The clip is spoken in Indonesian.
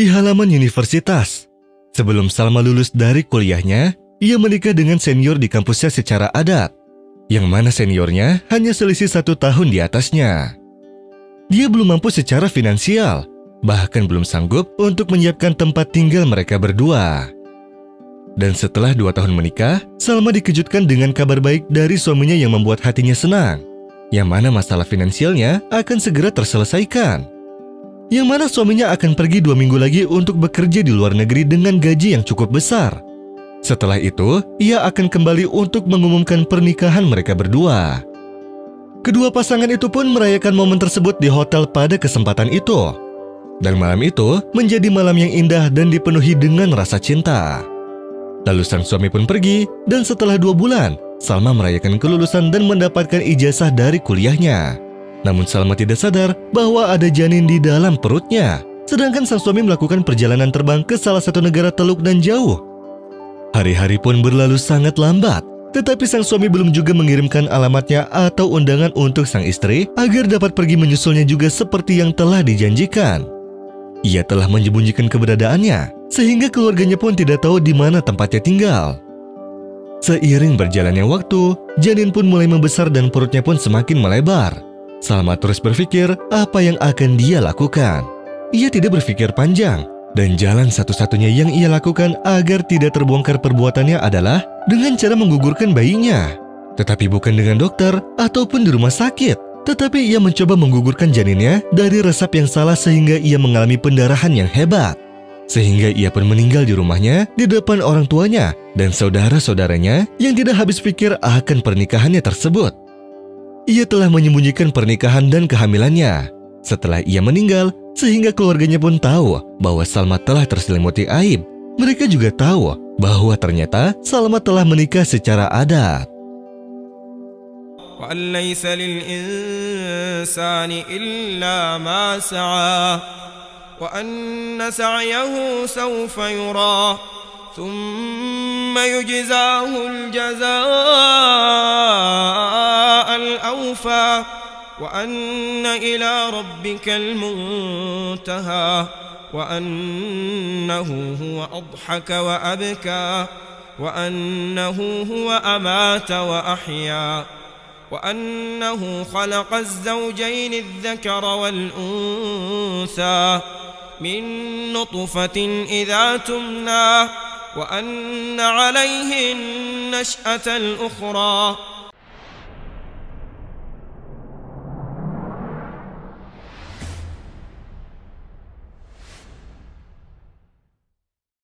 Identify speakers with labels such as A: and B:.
A: di halaman universitas. Sebelum Salma lulus dari kuliahnya, ia menikah dengan senior di kampusnya secara adat, yang mana seniornya hanya selisih 1 tahun di atasnya. Dia belum mampu secara finansial, bahkan belum sanggup untuk menyiapkan tempat tinggal mereka berdua. Dan setelah 2 tahun menikah, Salma dikejutkan dengan kabar baik dari suaminya yang membuat hatinya senang, yang mana masalah finansialnya akan segera terselesaikan. Yang mana suaminya akan pergi 2 minggu lagi untuk bekerja di luar negeri dengan gaji yang cukup besar. Setelah itu, ia akan kembali untuk mengumumkan pernikahan mereka berdua. Kedua pasangan itu pun merayakan momen tersebut di hotel pada kesempatan itu. Dan malam itu menjadi malam yang indah dan dipenuhi dengan rasa cinta. Lalu sang suami pun pergi, dan setelah 2 bulan, Salma merayakan kelulusan dan mendapatkan ijazah dari kuliahnya. Namun Salma tidak sadar bahwa ada janin di dalam perutnya. Sedangkan sang suami melakukan perjalanan terbang ke salah satu negara teluk dan jauh. Hari-hari pun berlalu sangat lambat, tetapi sang suami belum juga mengirimkan alamatnya atau undangan untuk sang istri agar dapat pergi menyusulnya juga seperti yang telah dijanjikan. Ia telah menyembunyikan keberadaannya, sehingga keluarganya pun tidak tahu di mana tempatnya tinggal. Seiring berjalannya waktu, janin pun mulai membesar dan perutnya pun semakin melebar. Salma terus berpikir apa yang akan dia lakukan. Ia tidak berpikir panjang, dan jalan satu-satunya yang ia lakukan agar tidak terbongkar perbuatannya adalah dengan cara menggugurkan bayinya. Tetapi bukan dengan dokter ataupun di rumah sakit. Tetapi ia mencoba menggugurkan janinnya dari resep yang salah sehingga ia mengalami pendarahan yang hebat. Sehingga ia pun meninggal di rumahnya di depan orang tuanya dan saudara-saudaranya yang tidak habis pikir akan pernikahannya tersebut. Ia telah menyembunyikan pernikahan dan kehamilannya. Setelah ia meninggal, sehingga keluarganya pun tahu bahwa Salma telah terselimuti aib. Mereka juga tahu bahwa ternyata Salma telah menikah secara adat.
B: وأن ليس للإنسان إلا ما سعى وأن سعيه سوف يرى ثم يجزاه الجزاء الأوفى وأن إلى ربك المنتهى وأنه هو أضحك وأبكى وأنه هو أمات وأحيا وأنه خلق الزوجين الذكر والأنثى من نطفة إذا تمنى وأن عليه النشأة الأخرى